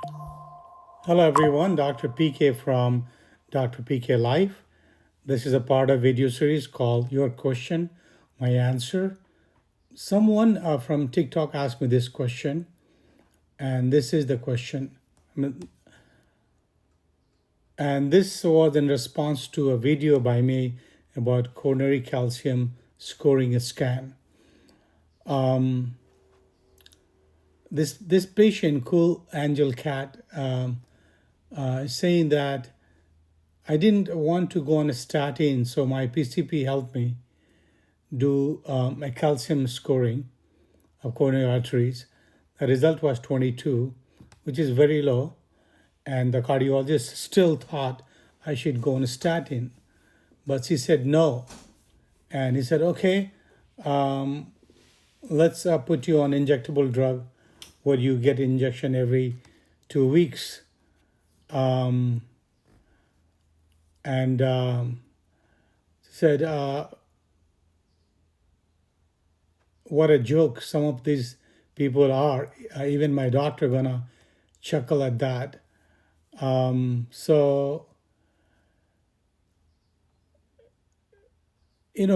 Hello everyone, Dr. PK from Dr. PK Life. This is a part of video series called Your Question, My Answer. Someone from TikTok asked me this question, and this is the question. And this was in response to a video by me about coronary calcium scoring a scan. This patient, Cool Angel Cat, is saying that I didn't want to go on a statin, so my PCP helped me do a calcium scoring of coronary arteries. The result was 22, which is very low, and the cardiologist still thought I should go on a statin, but she said no. And he said, okay, let's put you on injectable drug where you get injection every 2 weeks. And said, what a joke some of these people are. Even my doctor gonna chuckle at that. So,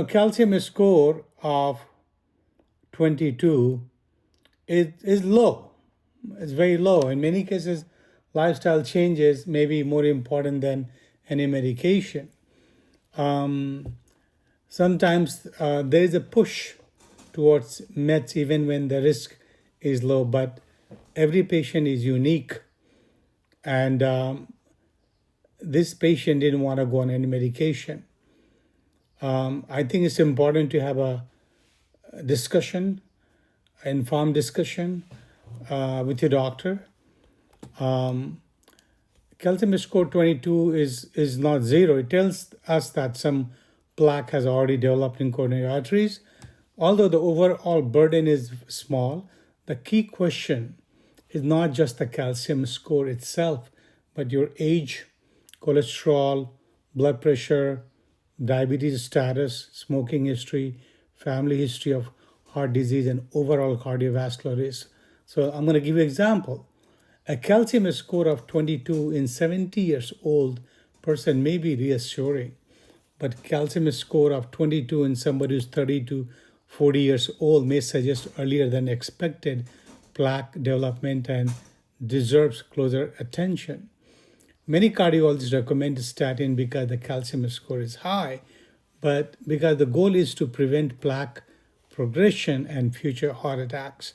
calcium score of 22 is low. It's very low. In many cases, lifestyle changes may be more important than any medication. Sometimes there is a push towards meds even when the risk is low, but every patient is unique. And this patient didn't want to go on any medication. I think it's important to have a discussion, informed discussion with your doctor. Calcium score 22 is not zero. It tells us that some plaque has already developed in coronary arteries. Although the overall burden is small, the key question is not just the calcium score itself, but your age, cholesterol, blood pressure, diabetes status, smoking history, family history of heart disease, and overall cardiovascular risk. So I'm going to give you an example. A calcium score of 22 in 70 years old person may be reassuring, but calcium score of 22 in somebody who's 30 to 40 years old may suggest earlier than expected plaque development and deserves closer attention. Many cardiologists recommend statin because the calcium score is high, but because the goal is to prevent plaque progression and future heart attacks.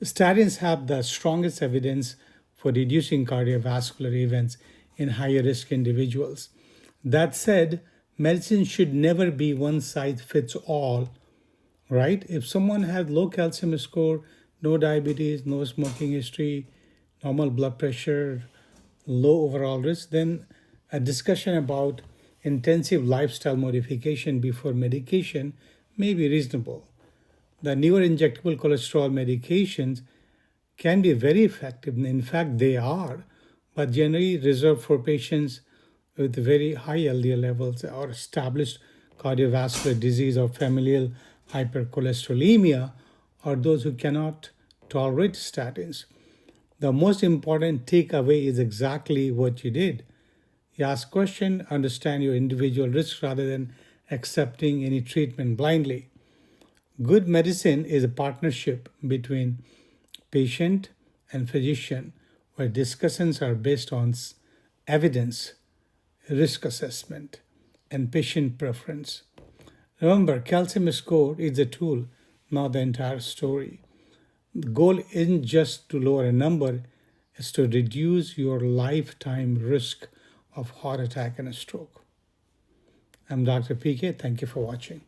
Statins have the strongest evidence for reducing cardiovascular events in higher risk individuals. That said, medicine should never be one size fits all, right? If someone has low calcium score, no diabetes, no smoking history, normal blood pressure, low overall risk, then a discussion about intensive lifestyle modification before medication may be reasonable. The newer injectable cholesterol medications can be very effective. In fact, they are, but generally reserved for patients with very high LDL levels or established cardiovascular disease or familial hypercholesterolemia, or those who cannot tolerate statins. The most important takeaway is exactly what you did. You ask questions, understand your individual risks rather than accepting any treatment blindly. Good medicine is a partnership between patient and physician, where discussions are based on evidence, risk assessment, and patient preference. Remember, calcium score is a tool, not the entire story. The goal isn't just to lower a number, it's to reduce your lifetime risk of heart attack and a stroke. I'm Dr. PK. Thank you for watching.